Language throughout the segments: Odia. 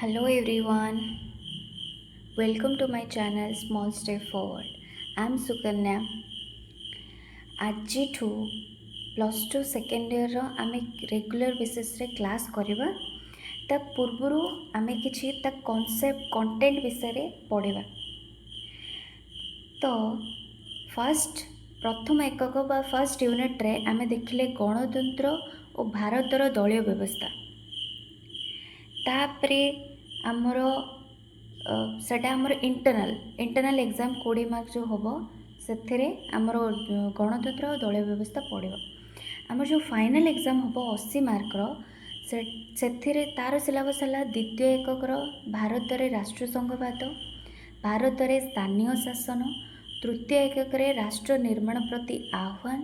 Hello everyone, welcome to my channel Small Step Forward. I'm Sukanya. ଆଜିଠୁ ପ୍ଲସ୍ ଟୁ ସେକେଣ୍ଡ ଇୟର୍ର ଆମେ ରେଗୁଲାର ବେସିସ୍ରେ କ୍ଲାସ୍ କରିବା। ତା ପୂର୍ବରୁ ଆମେ କିଛି ତା କନସେପ୍ଟ କଣ୍ଟେଣ୍ଟ ବିଷୟରେ ପଢ଼ିବା। ତ ପ୍ରଥମ ଏକକ ବା ଫାର୍ଷ୍ଟ ୟୁନିଟ୍ରେ ଆମେ ଦେଖିଲେ ଗଣତନ୍ତ୍ର ଓ ଭାରତର ଦଳୀୟ ବ୍ୟବସ୍ଥା। ତାପରେ ଆମର ସେଟା ଆମର ଇଣ୍ଟରନାଲ ଏକ୍ଜାମ୍ 20 ମାର୍କ ଯେଉଁ ହେବ ସେଥିରେ ଆମର ଗଣତନ୍ତ୍ର ଓ ଦଳୀୟ ବ୍ୟବସ୍ଥା ପଡ଼ିବ। ଆମର ଯେଉଁ ଫାଇନାଲ୍ ଏକ୍ଜାମ୍ ହେବ 80 ମାର୍କର ସେଥିରେ ତା'ର ସିଲାବସ୍ ହେଲା ଦ୍ୱିତୀୟ ଏକକର ଭାରତରେ ରାଷ୍ଟ୍ରସଂଘବାଦ, ଭାରତରେ ସ୍ଥାନୀୟ ଶାସନ, ତୃତୀୟ ଏକକରେ ରାଷ୍ଟ୍ର ନିର୍ମାଣ ପ୍ରତି ଆହ୍ୱାନ,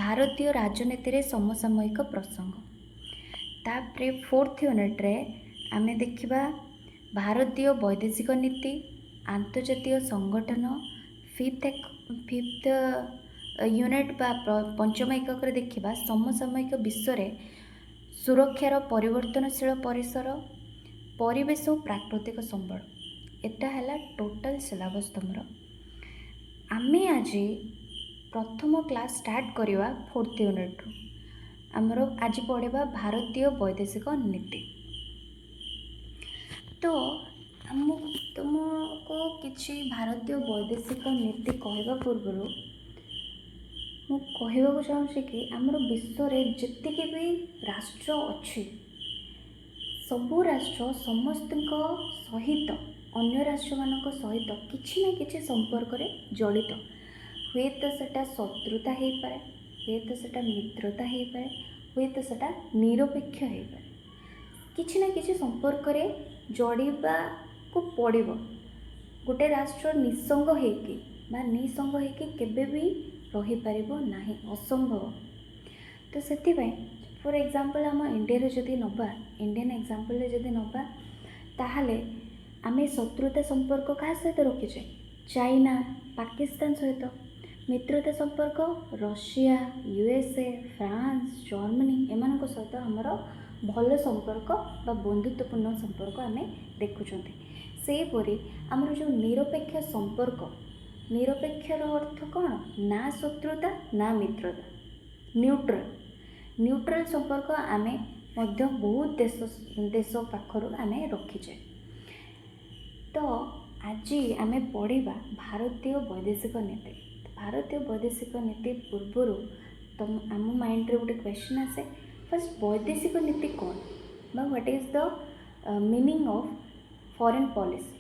ଭାରତୀୟ ରାଜନୀତିରେ ସମସାମୟିକ ପ୍ରସଙ୍ଗ। ତାପରେ ଫୋର୍ଥ ୟୁନିଟ୍ରେ ଆମେ ଦେଖିବା ଭାରତୀୟ ବୈଦେଶିକ ନୀତି, ଆନ୍ତର୍ଜାତୀୟ ସଂଗଠନ। ଫିଫ୍ଥ ୟୁନିଟ୍ ବା ପଞ୍ଚମ ଏକକରେ ଦେଖିବା ସମସାମୟିକ ବିଶ୍ୱରେ ସୁରକ୍ଷାର ପରିବର୍ତ୍ତନଶୀଳ ପରିସର, ପରିବେଶ ଓ ପ୍ରାକୃତିକ ସମ୍ବଳ। ଏଟା ହେଲା ଟୋଟାଲ୍ ସିଲାବସ୍ ତୁମର। ଆମେ ଆଜି ପ୍ରଥମ କ୍ଲାସ୍ ଷ୍ଟାର୍ଟ କରିବା ଫୋର୍ଥ ୟୁନିଟ୍ରୁ। ଆମର ଆଜି ପଢ଼ିବା ଭାରତୀୟ ବୈଦେଶିକ ନୀତି। ତ ତୁମକୁ କିଛି ଭାରତୀୟ ବୈଦେଶିକ ନୀତି କହିବା ପୂର୍ବରୁ ମୁଁ କହିବାକୁ ଚାହୁଁଛି କି ଆମର ବିଶ୍ୱରେ ଯେତିକି ବି ରାଷ୍ଟ୍ର ଅଛି, ସବୁ ରାଷ୍ଟ୍ର ସମସ୍ତଙ୍କ ସହିତ ଅନ୍ୟ ରାଷ୍ଟ୍ରମାନଙ୍କ ସହିତ କିଛି ନା କିଛି ସମ୍ପର୍କରେ ଜଡ଼ିତ। ହୁଏତ ସେଟା ଶତ୍ରୁତା ହେଇପାରେ, ହୁଏତ ସେଟା ମିତ୍ରତା ହେଇପାରେ, ହୁଏତ ସେଟା ନିରପେକ୍ଷ ହେଇପାରେ। କିଛି ନା କିଛି ସମ୍ପର୍କରେ ଜଡ଼ିବାକୁ ପଡ଼ିବ। ଗୋଟେ ରାଷ୍ଟ୍ର ନିଃସଙ୍ଗ ହେଇକି କେବେ ବି ରହିପାରିବ ନାହିଁ, ଅସମ୍ଭବ। ତ ସେଥିପାଇଁ ଫର୍ ଏକ୍ଜାମ୍ପଲ୍ ଆମ ଇଣ୍ଡିଆରେ ଯଦି ନେବା, ଇଣ୍ଡିଆନ୍ ଏକ୍ଜାମ୍ପଲ୍ରେ ଯଦି ନେବା, ତାହେଲେ ଆମେ ଶତ୍ରୁତା ସମ୍ପର୍କ କାହା ସହିତ ରଖିଛେ? ଚାଇନା, ପାକିସ୍ତାନ ସହିତ। ମିତ୍ରତା ସମ୍ପର୍କ ରଷିଆ, USA, ଫ୍ରାନ୍ସ, ଜର୍ମାନୀ ଏମାନଙ୍କ ସହିତ ଆମର ଭଲ ସମ୍ପର୍କ ବା ବନ୍ଧୁତ୍ୱପୂର୍ଣ୍ଣ ସମ୍ପର୍କ ଆମେ ଦେଖୁଛନ୍ତି। ସେହିପରି ଆମର ଯେଉଁ ନିରପେକ୍ଷ ସମ୍ପର୍କ, ନିରପେକ୍ଷର ଅର୍ଥ କ'ଣ? ନା ଶତ୍ରୁତା ନା ମିତ୍ରତା, ନ୍ୟୁଟ୍ରାଲ୍ ସମ୍ପର୍କ ଆମେ ମଧ୍ୟ ବହୁତ ଦେଶ ପାଖରୁ ଆମେ ରଖିଛେ। ତ ଆଜି ଆମେ ପଢ଼ିବା ଭାରତୀୟ ବୈଦେଶିକ ନୀତି। ଭାରତୀୟ ବୈଦେଶିକ ନୀତି ପୂର୍ବରୁ ଆମ ମାଇଣ୍ଡରେ ଗୋଟେ କ୍ୱେଶ୍ଚନ୍ ଆସେ, ଫାର୍ଷ୍ଟ ବୈଦେଶିକ ନୀତି କ'ଣ ବା what is the meaning of foreign policy.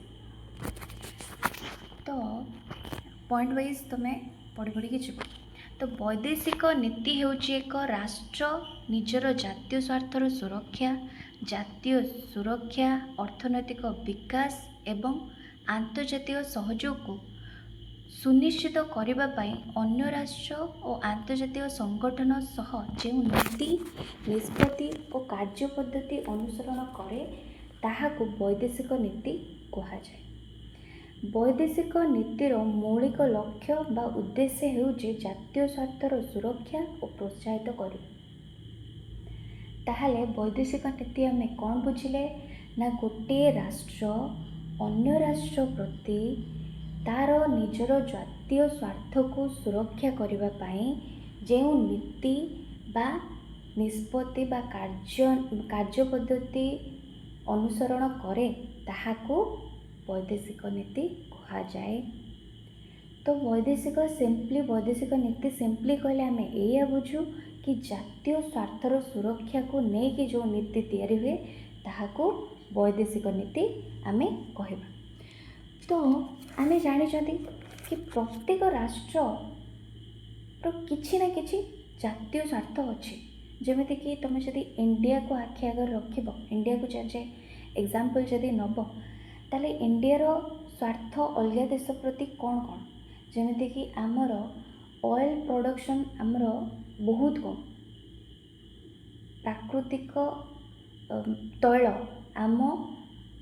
ତ ପଏଣ୍ଟ ୱାଇଜ୍ ତୁମେ ପଢ଼ିକି ଯିବ। ତ ବୈଦେଶିକ ନୀତି ହେଉଛି ଏକ ରାଷ୍ଟ୍ର ନିଜର ଜାତୀୟ ସ୍ୱାର୍ଥର ସୁରକ୍ଷା, ଅର୍ଥନୈତିକ ବିକାଶ ଏବଂ ଆନ୍ତର୍ଜାତୀୟ ସହଯୋଗକୁ ସୁନିଶ୍ଚିତ କରିବା ପାଇଁ ଅନ୍ୟ ରାଷ୍ଟ୍ର ଓ ଆନ୍ତର୍ଜାତୀୟ ସଂଗଠନ ସହ ଯେଉଁ ନୀତି, ନିଷ୍ପତ୍ତି ଓ କାର୍ଯ୍ୟ ପଦ୍ଧତି ଅନୁସରଣ କରେ ତାହାକୁ ବୈଦେଶିକ ନୀତି କୁହାଯାଏ। ବୈଦେଶିକ ନୀତିର ମୌଳିକ ଲକ୍ଷ୍ୟ ବା ଉଦ୍ଦେଶ୍ୟ ହେଉଛି ଜାତୀୟ ସ୍ୱାର୍ଥର ସୁରକ୍ଷା ଓ ପ୍ରୋତ୍ସାହିତ କରିବା। ତାହେଲେ ବୈଦେଶିକ ନୀତି ଆମେ କ'ଣ ବୁଝିଲେ? ନା ଗୋଟିଏ ରାଷ୍ଟ୍ର ଅନ୍ୟ ରାଷ୍ଟ୍ର ପ୍ରତି ତା'ର ନିଜର ଜାତୀୟ ସ୍ୱାର୍ଥକୁ ସୁରକ୍ଷା କରିବା ପାଇଁ ଯେଉଁ ନୀତି ବା ନିଷ୍ପତ୍ତି ବା କାର୍ଯ୍ୟ ପଦ୍ଧତି ଅନୁସରଣ କରେ ତାହାକୁ ବୈଦେଶିକ ନୀତି କୁହାଯାଏ। ତ ବୈଦେଶିକ ନୀତି ସିମ୍ପଲି କହିଲେ ଆମେ ଏଇଆ ବୁଝୁ କି ଜାତୀୟ ସ୍ୱାର୍ଥର ସୁରକ୍ଷାକୁ ନେଇକି ଯେଉଁ ନୀତି ତିଆରି ହୁଏ ତାହାକୁ ବୈଦେଶିକ ନୀତି ଆମେ କହିବା। ତ ଆମେ ଜାଣିଛନ୍ତି କି ପ୍ରତ୍ୟେକ ରାଷ୍ଟ୍ରର କିଛି ନା କିଛି ଜାତୀୟ ସ୍ୱାର୍ଥ ଅଛି। ଯେମିତିକି ତୁମେ ଯଦି ଇଣ୍ଡିଆକୁ ଆଖି ଆଗରେ ରଖିବ, ଇଣ୍ଡିଆକୁ ଏକ୍ଜାମ୍ପଲ୍ ଯଦି ନେବ, ତାହେଲେ ଇଣ୍ଡିଆର ସ୍ୱାର୍ଥ ଅଲଗା ଦେଶ ପ୍ରତି କ'ଣ? ଯେମିତିକି ଆମର ଅଏଲ୍ ପ୍ରଡକ୍ସନ୍ ଆମର ବହୁତ କମ୍, ପ୍ରାକୃତିକ ତୈଳ ଆମ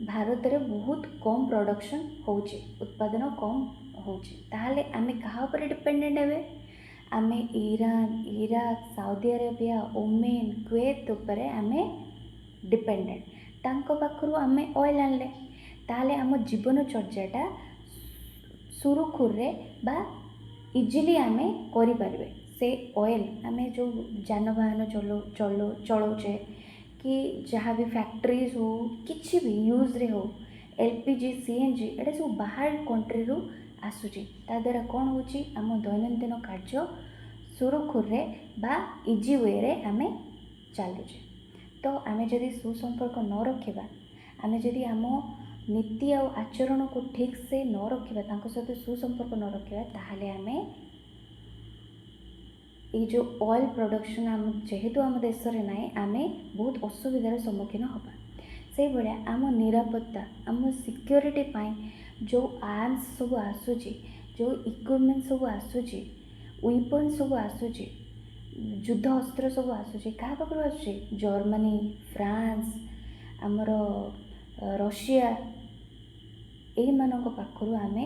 ଭାରତରେ ବହୁତ କମ୍ ପ୍ରଡକ୍ସନ୍ ହେଉଛି, ଉତ୍ପାଦନ କମ୍ ହେଉଛି। ତାହେଲେ ଆମେ କାହା ଉପରେ ଡିପେଣ୍ଡେଣ୍ଟ ହେବେ? ଆମେ Iran, Iraq, Saudi Arabia, women, Kuwait ଉପରେ ଆମେ ଡିପେଣ୍ଡେଣ୍ଟ। ତାଙ୍କ ପାଖରୁ ଆମେ ଅଏଲ୍ ଆଣିଲେ, ତାହେଲେ ଆମ ଜୀବନଚର୍ଯ୍ୟାଟା ସୁରୁଖୁରୁରେ ବା ଇଜିଲି ଆମେ କରିପାରିବେ। ସେ ଅଏଲ୍ ଆମେ ଯେଉଁ ଯାନବାହନ ଚଳାଉଛେ କି ଯାହା ବି ଫ୍ୟାକ୍ଟ୍ରିଜ୍ ହଉ କିଛି ବି ୟୁଜ୍ରେ ହଉ, LPG CNG ଏଇଟା ସବୁ ବାହାର କଣ୍ଟ୍ରିରୁ ଆସୁଛି। ତା ଦ୍ୱାରା କ'ଣ ହେଉଛି, ଆମ ଦୈନନ୍ଦିନ କାର୍ଯ୍ୟ ସୁରୁଖୁରୁରେ ବା ଇଜି ୱେରେ ଆମେ ଚାଲୁଛେ। ତ ଆମେ ଯଦି ସୁସମ୍ପର୍କ ନ ରଖିବା, ଆମେ ଯଦି ଆମ ନୀତି ଆଉ ଆଚରଣକୁ ଠିକ୍ସେ ନ ରଖିବା, ତାଙ୍କ ସହିତ ସୁସମ୍ପର୍କ ନ ରଖିବା, ତାହେଲେ ଆମେ ଏଇ ଯେଉଁ ଅଏଲ୍ ପ୍ରଡକ୍ସନ୍ ଯେହେତୁ ଆମ ଦେଶରେ ନାହିଁ, ଆମେ ବହୁତ ଅସୁବିଧାର ସମ୍ମୁଖୀନ ହେବା। ସେଇଭଳିଆ ଆମ ନିରାପତ୍ତା, ଆମ ସିକ୍ୟୁରିଟି ପାଇଁ ଯେଉଁ ଆର୍ମସ୍ ସବୁ ଆସୁଛି, ଯେଉଁ ଇକ୍ୱିପମେଣ୍ଟ ସବୁ ଆସୁଛି, ୱେପନ୍ ସବୁ ଆସୁଛି, ଯୁଦ୍ଧ ଅସ୍ତ୍ର ସବୁ ଆସୁଛି, କାହା ପାଖରୁ ଆସୁଛି? ଜର୍ମାନୀ, ଫ୍ରାନ୍ସ, ଆମର ରଷିଆ, ଏଇମାନଙ୍କ ପାଖରୁ ଆମେ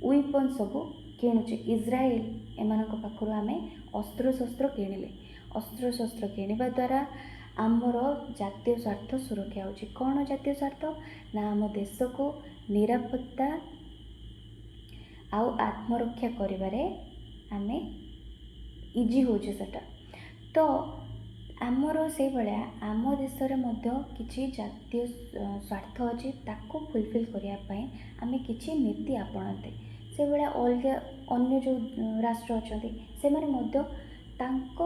ୱେପନ୍ ସବୁ କିଣୁଛେ। ଇସ୍ରାଏଲ, ଏମାନଙ୍କ ପାଖରୁ ଆମେ ଅସ୍ତ୍ରଶସ୍ତ୍ର କିଣିଲେ। ଅସ୍ତ୍ରଶସ୍ତ୍ର କିଣିବା ଦ୍ୱାରା ଆମର ଜାତୀୟ ସ୍ୱାର୍ଥ ସୁରକ୍ଷା ହେଉଛି। କ'ଣ ଜାତୀୟ ସ୍ୱାର୍ଥ? ନା ଆମ ଦେଶକୁ ନିରାପତ୍ତା ଆଉ ଆତ୍ମରକ୍ଷା କରିବାରେ ଆମେ ଇଜି ହେଉଛି ସେଟା। ତ ଆମର ସେଇଭଳିଆ ଆମ ଦେଶରେ ମଧ୍ୟ କିଛି ଜାତୀୟ ସ୍ୱାର୍ଥ ଅଛି, ତାକୁ ଫୁଲଫିଲ୍ କରିବା ପାଇଁ ଆମେ କିଛି ନୀତି ଆପଣାନ୍ତେ। ସେଇଭଳିଆ ଅଲଗା ଅନ୍ୟ ଯେଉଁ ରାଷ୍ଟ୍ର ଅଛନ୍ତି, ସେମାନେ ମଧ୍ୟ ତାଙ୍କ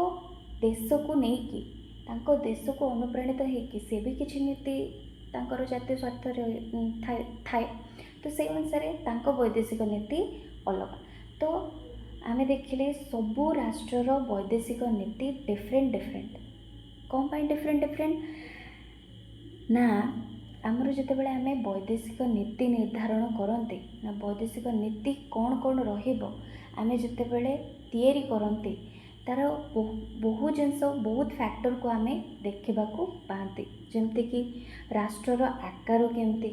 ଦେଶକୁ ନେଇକି, ତାଙ୍କ ଦେଶକୁ ଅନୁପ୍ରାଣିତ ହେଇକି ସେ ବି କିଛି ନୀତି ତାଙ୍କର ଜାତୀୟ ସ୍ୱାର୍ଥରେ ଥାଏ। ତ ସେଇ ଅନୁସାରେ ତାଙ୍କ ବୈଦେଶିକ ନୀତି ଅଲଗା। ତ ଆମେ ଦେଖିଲେ ସବୁ ରାଷ୍ଟ୍ରର ବୈଦେଶିକ ନୀତି ଡିଫରେଣ୍ଟ। କ'ଣ ପାଇଁ ଡିଫରେଣ୍ଟ? ନା ଆମର ଯେତେବେଳେ ଆମେ ବୈଦେଶିକ ନୀତି ନିର୍ଦ୍ଧାରଣ କରନ୍ତି, ନା ବୈଦେଶିକ ନୀତି କ'ଣ ରହିବ, ଆମେ ଯେତେବେଳେ ତିଆରି କରନ୍ତି, ତା'ର ବହୁ ଜିନିଷ, ବହୁତ ଫ୍ୟାକ୍ଟରକୁ ଆମେ ଦେଖିବାକୁ ପାଆନ୍ତି। ଯେମିତିକି ରାଷ୍ଟ୍ରର ଆକାର କେମିତି,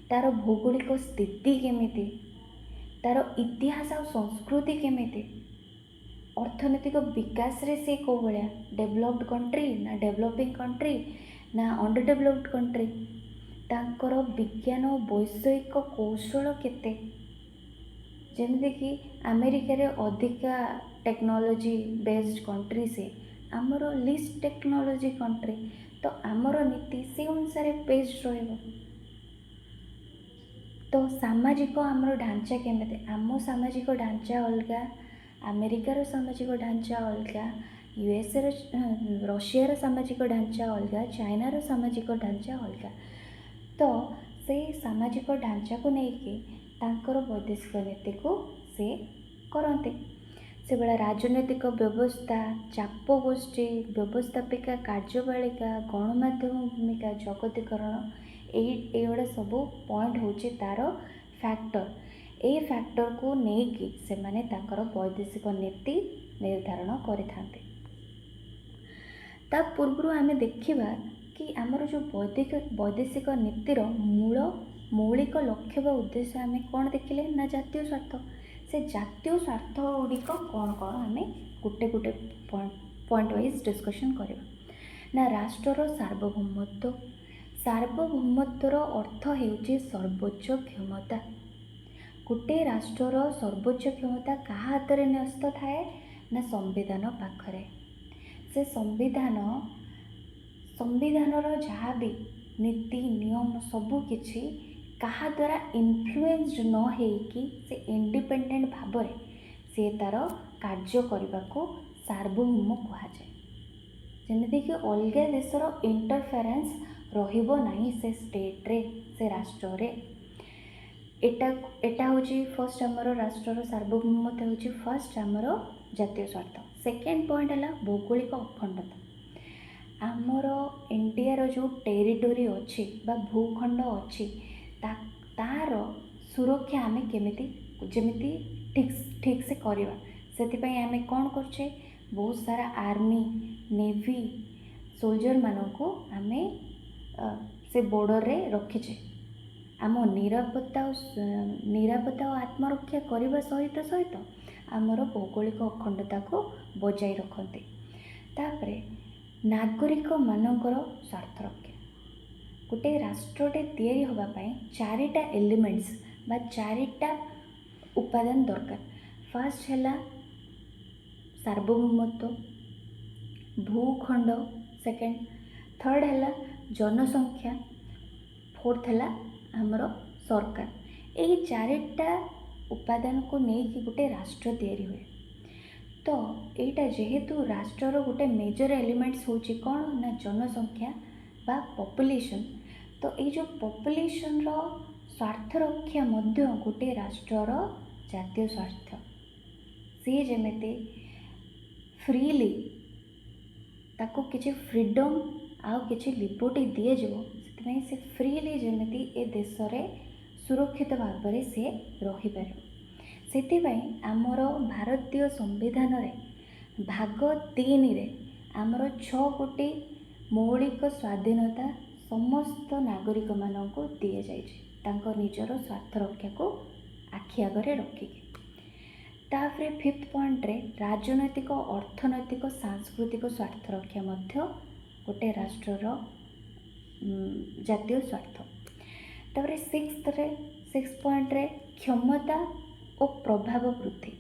ତା'ର ଭୌଗୋଳିକ ସ୍ଥିତି କେମିତି, ତା'ର ଇତିହାସ ଆଉ ସଂସ୍କୃତି କେମିତି, ଅର୍ଥନୈତିକ ବିକାଶରେ ସେ କେଉଁ ଭଳିଆ, ଡେଭଲପ୍ଡ କଣ୍ଟ୍ରି ନା ଡେଭଲପିଂ କଣ୍ଟ୍ରି ନା ଅଣ୍ଡର ଡେଭଲପ୍ଡ କଣ୍ଟ୍ରି, ତାଙ୍କର ବିଜ୍ଞାନ ଓ ବୈଷୟିକ କୌଶଳ କେତେ। ଯେମିତିକି ଆମେରିକାରେ ଅଧିକା ଟେକ୍ନୋଲୋଜି ବେସ୍ଡ କଣ୍ଟ୍ରି, ସେ ଆମର ଲିଷ୍ଟ ଟେକ୍ନୋଲୋଜି କଣ୍ଟ୍ରି। ତ ଆମର ନୀତି ସେ ଅନୁସାରେ ବେସ୍ଡ ରହିବ। ତ ସାମାଜିକ ଆମର ଢାଞ୍ଚା କେମିତି, ଆମ ସାମାଜିକ ଢାଞ୍ଚା ଅଲଗା, ଆମେରିକାର ସାମାଜିକ ଢାଞ୍ଚା ଅଲଗା, ରଷିଆର ସାମାଜିକ ଢାଞ୍ଚା ଅଲଗା, ଚାଇନାର ସାମାଜିକ ଢାଞ୍ଚା ଅଲଗା। ତ ସେଇ ସାମାଜିକ ଢାଞ୍ଚାକୁ ନେଇକି ତାଙ୍କର ବୈଦେଶିକ ନୀତିକୁ ସେ କରନ୍ତି। ସେଭଳିଆ ରାଜନୈତିକ ବ୍ୟବସ୍ଥା, ଚାପ ଗୋଷ୍ଠୀ, ବ୍ୟବସ୍ଥାପିକା କାର୍ଯ୍ୟପାଳିକା, ଗଣମାଧ୍ୟମ ଭୂମିକା, ଜଗତୀକରଣ, ଏଇଗୁଡ଼ା ସବୁ ପଏଣ୍ଟ ହେଉଛି ତା'ର ଫ୍ୟାକ୍ଟର। ଏଇ ଫ୍ୟାକ୍ଟରକୁ ନେଇକି ସେମାନେ ତାଙ୍କର ବୈଦେଶିକ ନୀତି ନିର୍ଦ୍ଧାରଣ କରିଥାନ୍ତି। ତା ପୂର୍ବରୁ ଆମେ ଦେଖିବା କି ଆମର ଯେଉଁ ବୈଦେଶିକ ନୀତିର ମୌଳିକ ଲକ୍ଷ୍ୟ ବା ଉଦ୍ଦେଶ୍ୟ ଆମେ କ'ଣ ଦେଖିଲେ, ନା ଜାତୀୟ ସ୍ୱାର୍ଥ। ସେ ଜାତୀୟ ସ୍ୱାର୍ଥ ଗୁଡ଼ିକ କ'ଣ ଆମେ ଗୋଟେ ପଏଣ୍ଟ ୱାଇଜ୍ ଡିସ୍କସନ୍ କରିବା। ନା ରାଷ୍ଟ୍ରର ସାର୍ବଭୌମତ୍ୱର ଅର୍ଥ ହେଉଛି ସର୍ବୋଚ୍ଚ କ୍ଷମତା। ଗୋଟିଏ ରାଷ୍ଟ୍ରର ସର୍ବୋଚ୍ଚ କ୍ଷମତା କାହା ହାତରେ ନ୍ୟସ୍ତ ଥାଏ, ନା ସମ୍ବିଧାନ ପାଖରେ। ସେ ସମ୍ବିଧାନର ଯାହା ବି ନୀତି ନିୟମ ସବୁ କିଛି କାହା ଦ୍ୱାରା ଇନଫ୍ଲୁଏନ୍ସଡ ନ ହେଇକି ସେ ଇଣ୍ଡିପେଣ୍ଡେଣ୍ଟ ଭାବରେ ସେ ତା'ର କାର୍ଯ୍ୟ କରିବାକୁ ସାର୍ବଭୌମ କୁହାଯାଏ। ଯେମିତିକି ଅଲଗା ଦେଶର ଇଣ୍ଟରଫେରେନ୍ସ ରହିବ ନାହିଁ ସେ ଷ୍ଟେଟ୍ରେ, ସେ ରାଷ୍ଟ୍ରରେ। ଏଟା ହେଉଛି ଫାର୍ଷ୍ଟ ଆମର ରାଷ୍ଟ୍ରର ସାର୍ବଭୌମତ୍ୱ ହେଉଛି ଫାର୍ଷ୍ଟ ଆମର ଜାତୀୟ ସ୍ୱାର୍ଥ। ସେକେଣ୍ଡ ପଏଣ୍ଟ ହେଲା ଭୌଗୋଳିକ ଅଖଣ୍ଡତା। ଆମର ଇଣ୍ଡିଆର ଯେଉଁ ଟେରିଟୋରି ଅଛି ବା ଭୂଖଣ୍ଡ ଅଛି, ତାର ସୁରକ୍ଷା ଆମେ ଯେମିତି ଠିକ୍ସେ କରିବା। ସେଥିପାଇଁ ଆମେ କ'ଣ କରୁଛେ, ବହୁତ ସାରା ଆର୍ମି, ନେଭି, ସୋଲଜରମାନଙ୍କୁ ଆମେ ସେ ବର୍ଡ଼ରରେ ରଖିଛେ। ଆମ ନିରାପତ୍ତା ଓ ଆତ୍ମରକ୍ଷା କରିବା ସହିତ ଆମର ଭୌଗୋଳିକ ଅଖଣ୍ଡତାକୁ ବଜାଇ ରଖନ୍ତି। ତାପରେ ନାଗରିକମାନଙ୍କର ସ୍ୱାର୍ଥ ରକ୍ଷା। गोटे राष्ट्रटे तैयारी होगा पाई चारिटा एलिमेंट्स बा चारिटा उपादान दरकार। फास्ट है सार्वभौमत्व, भूखंड, सेकेंड, थर्ड है जनसंख्या, फोर्थ है आमर सरकार। यही चारिटा उपादान को लेकिन गोटे राष्ट्र तैयारी हुए। तो यहाँ जेहेतु राष्ट्र गोटे मेजर एलिमेंट्स होची कौन ना जनसंख्या बा पॉपुलेशन। तो ये जो पॉपुलेशन रो स्वार्थ रक्षा मध्य गोटे राष्ट्रर जातीय स्वार्थ। सी जमेती फ्रीली ताको किसी फ्रीडम आउ किसी लिबर्टी दि जाव से फ्रीली जमेती ए देश रे सुरक्षित भाव में सी रहीपर। से आमर भारतीय संविधान रे भाग 3 रे आमर 6 गोटी मौलिक स्वाधीनता समस्त नागरिक मानक दि जाइए निजर स्वार्थ रक्षा को आखि आगे रखिकी। तापर 5th पॉइंट रे राजनैतिक अर्थनैतिक सांस्कृतिक स्वार्थ रक्षा मध्य गोटे राष्ट्रर जातीय स्वार्थ। तापर 6th पॉइंट रे क्षमता और प्रभाव वृद्धि।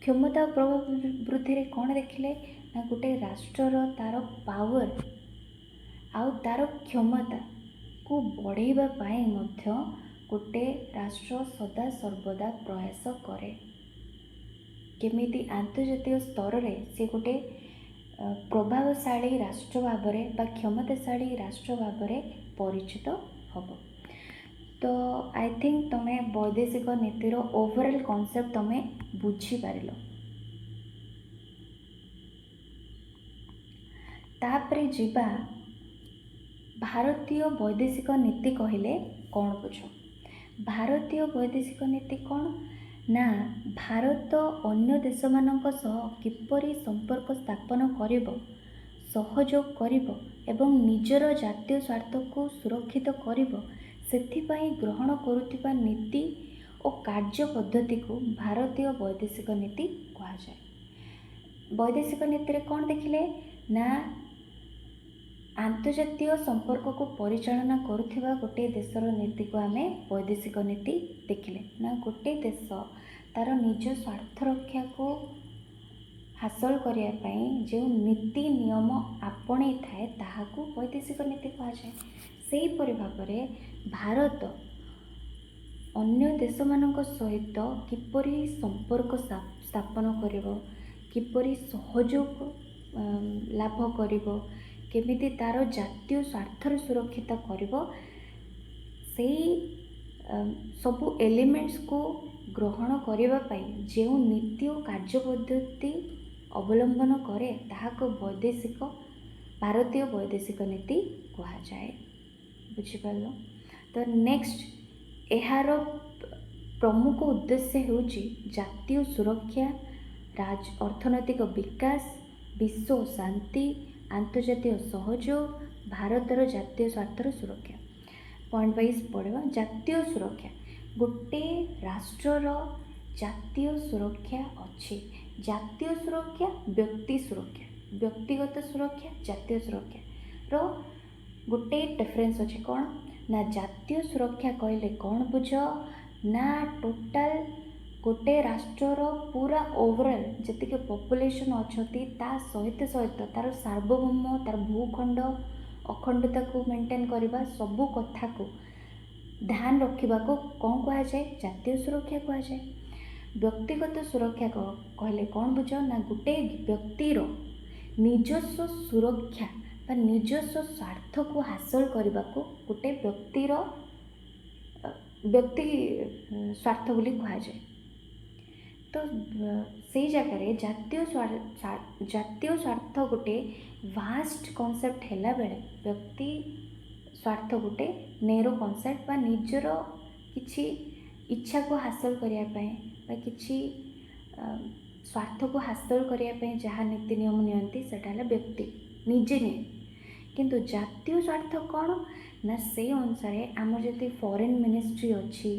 क्षमता और प्रभाव वृद्धि रे कौन देखिले ना गोटे राष्ट्रर तार पावर आउ तार क्षमता को बढ़ाइबा पाई मध्य गोटे राष्ट्र सदा सर्वदा प्रयास करे केमिति आंतर्जातीय स्तर रे से गोटे प्रभावशाली राष्ट्र भाव में बा क्षमताशाली राष्ट्र भाव में परिचित हम। तो आई थिंक तुम्हें वैदेशिक नीतिर ओवरऑल कॉन्सेप्ट तुम्हें बुझी पारिल। तापरे जीवा भारतीय वैदेशिक नीति कहले कौन बुझ। भारतीय वैदेशिक नीति कौन ना भारत अन्य देश मानक सह किपरि संपर्क स्थापन करिब, सहयोग करिब एवं निजर जातीय स्वार्थ को सुरक्षित करिब सेथिपाई ग्रहण करुथिबा नीति और कार्य पद्धति को भारतीय वैदेशिक नीति कहा जाए। वैदेशिक नीति रे कौन देखिले ना आंतर्जातीय संपर्क को परिचालना करुथिबा गोटे देशर नीति को आमे वैदेशिक नीति देखिले। ना गोटे देश तार निज स्वार्थ रक्षा को हासिल करने पाई जो नीति नियम आपणे थाए ताहाकू वैदेशिक नीति कहा जाए। सेही परि भाबरे भारत अन्य देश मानक सहित किपरि संपर्क स्थापन करिवो, किपरि सहयोग लाभ करिवो, केमिति तार जातीय स्वार्थर सुरक्षित करिवो सेही सबु एलिमेंट्स को ग्रहण करिबा पाई जो नीति और कार्य पद्धति अवलंबन करे ताहाको वैदेशिक भारतीय वैदेशिक नीति कहा जाए। बुझिपाल। तो नेक्स्ट यार प्रमुख उद्देश्य होची जातीय सुरक्षा, अर्थनैतिक विकास, विश्व शांति, आंतर्जातीय सहयोग, भारतर जातीय स्वार्थर सुरक्षा। पॉइंट वाइज पढ़ा। जातीय सुरक्षा गोटे राष्ट्रर जातीय सुरक्षा अच्छी। जातीय सुरक्षा व्यक्ति सुरक्षा, व्यक्तिगत सुरक्षा जातीय सुरक्षा रो गोटे डिफरेंस अच्छे कौन ना जातीय सुरक्षा कहले कौन बुझ ना टोटाल गोटे राष्ट्रर पूरा ओवरऑल जी पॉपुलेशन अच्छी ता सहित सहित तार सार्वभौम तार भूखंड अखंडता को मेंटेन करवा सबू कथा को ध्यान रखा को कौन कह जाए जातीय सुरक्षा कह जाए। व्यक्तिगत सुरक्षा कहले कौन बुझ ना गोटे व्यक्तिर निजस्व सुरक्षा बा निजस्व स्वार्थ को हासिल करने को गोटे व्यक्तिर व्यक्ति स्वार्थ बोली कह जाए। तो से जगह जातीय स्वार्थ गोटे वास्ट कॉन्सेप्ट हैला बेले व्यक्ति स्वार्थ गोटे नैरो कॉन्सेप्ट बा निजर किछि इच्छा को हासिल करने किछि स्वार्थ को हासिल करने जहाँ नीति नियम नियंती सेटा है व्यक्ति निजे नहीं। किंतु जातीय स्वार्थ कौन ना से अनुसार आम जति फॉरेन मिनिस्ट्री अच्छी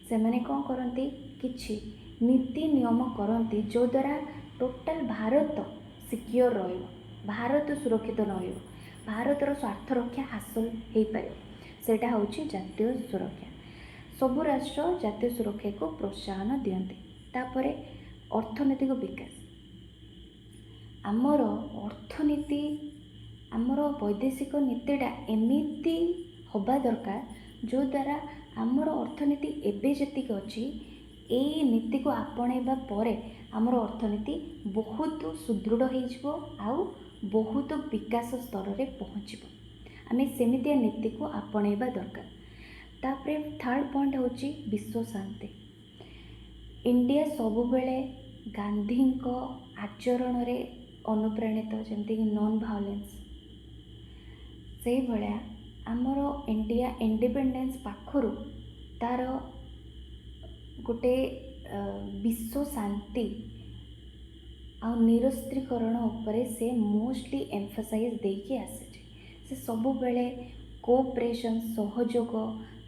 से मैंने कौन करती किछि नीति नियम करती जो द्वारा टोटाल भारत सिक्योर रहिबो, भारत सुरक्षित रहिबो, भारतर स्वार्थ रक्षा हासिल हो पारे। ସେଇଟା ହେଉଛି ଜାତୀୟ ସୁରକ୍ଷା। ସବୁ ରାଷ୍ଟ୍ର ଜାତୀୟ ସୁରକ୍ଷାକୁ ପ୍ରୋତ୍ସାହନ ଦିଅନ୍ତି। ତାପରେ ଅର୍ଥନୈତିକ ବିକାଶ। ଆମର ଅର୍ଥନୀତି, ଆମର ବୈଦେଶିକ ନୀତିଟା ଏମିତି ହେବା ଦରକାର ଯେଉଁଦ୍ୱାରା ଆମର ଅର୍ଥନୀତି ଏବେ ଯେତିକି ଅଛି, ଏଇ ନୀତିକୁ ଆପଣେଇବା ପରେ ଆମର ଅର୍ଥନୀତି ବହୁତ ସୁଦୃଢ଼ ହୋଇଯିବ ଆଉ ବହୁତ ବିକାଶ ସ୍ତରରେ ପହଞ୍ଚିବ। ଆମେ ସେମିତିଆ ନୀତିକୁ ଆପଣେଇବା ଦରକାର। ତାପରେ ଥାର୍ଡ଼ ପଏଣ୍ଟ ହେଉଛି ବିଶ୍ୱ ଶାନ୍ତି। ଇଣ୍ଡିଆ ସବୁବେଳେ ଗାନ୍ଧୀଙ୍କ ଆଚରଣରେ ଅନୁପ୍ରାଣିତ, ଯେମିତିକି ନନ୍ ଭାଓଲେନ୍ସ। ସେଇଭଳିଆ ଆମର ଇଣ୍ଡିଆ ଇଣ୍ଡିପେଣ୍ଡେନ୍ସ ପାଖରୁ ତା'ର ଗୋଟେ ବିଶ୍ୱ ଶାନ୍ତି ଆଉ ନିରସ୍ତ୍ରୀକରଣ ଉପରେ ସେ ମୋଷ୍ଟଲି ଏମ୍ଫାସାଇଜ୍ ଦେଇକି ଆସିଛି। ସେ ସବୁବେଳେ କୋଅପରେସନ୍, ସହଯୋଗ,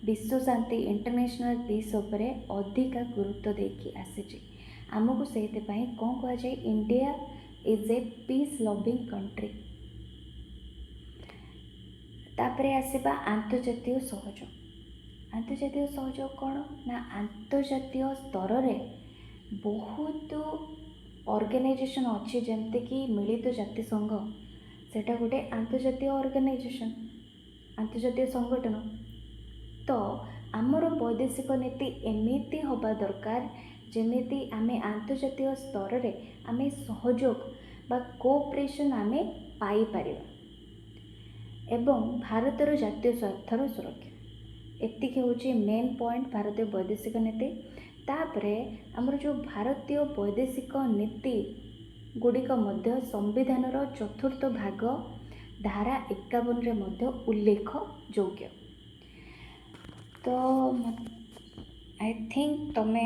ବିଶ୍ୱ ଶାନ୍ତି, ଇଣ୍ଟରନ୍ୟାସନାଲ୍ ପିସ୍ ଉପରେ ଅଧିକା ଗୁରୁତ୍ୱ ଦେଇକି ଆସିଛି। ଆମକୁ ସେଇଥିପାଇଁ କ'ଣ କୁହାଯାଏ, India is a piece loving country. ତାପରେ ଆସିବା ଆନ୍ତର୍ଜାତୀୟ ସହଯୋଗ। ଆନ୍ତର୍ଜାତୀୟ ସହଯୋଗ କ'ଣ ନା, ଆନ୍ତର୍ଜାତୀୟ ସ୍ତରରେ ବହୁତ ଅର୍ଗାନାଇଜେସନ୍ ଅଛି, ଯେମିତିକି ମିଳିତ ଜାତିସଂଘ। ସେଇଟା ଗୋଟେ ଆନ୍ତର୍ଜାତୀୟ ଅର୍ଗାନାଇଜେସନ୍, ଆନ୍ତର୍ଜାତୀୟ ସଂଗଠନ। ତ ଆମର ବୈଦେଶିକ ନୀତି ଏମିତି ହେବା ଦରକାର ଯେମିତି ଆମେ ଆନ୍ତର୍ଜାତୀୟ ସ୍ତରରେ ଆମେ ସହଯୋଗ ବା କୋଅପରେସନ୍ ଆମେ ପାଇପାରିବା। ଏବଂ ଭାରତର ଜାତୀୟ ସ୍ୱାର୍ଥର ସୁରକ୍ଷା। ଏତିକି ହେଉଛି ମେନ୍ ପଏଣ୍ଟ ଭାରତୀୟ ବୈଦେଶିକ ନୀତି। ତାପରେ ଆମର ଯେଉଁ ଭାରତୀୟ ବୈଦେଶିକ ନୀତି ଗୁଡ଼ିକ ମଧ୍ୟ ସମ୍ବିଧାନର 4th ଭାଗ ଧାରା 51ରେ ମଧ୍ୟ ଉଲ୍ଲେଖ ଯୋଗ୍ୟ। ତ ଆଇ ଥିଙ୍କ ତମେ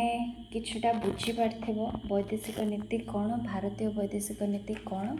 କିଛିଟା ବୁଝିପାରିଥିବ ବୈଦେଶିକ ନୀତି କ'ଣ, ଭାରତୀୟ ବୈଦେଶିକ ନୀତି କ'ଣ।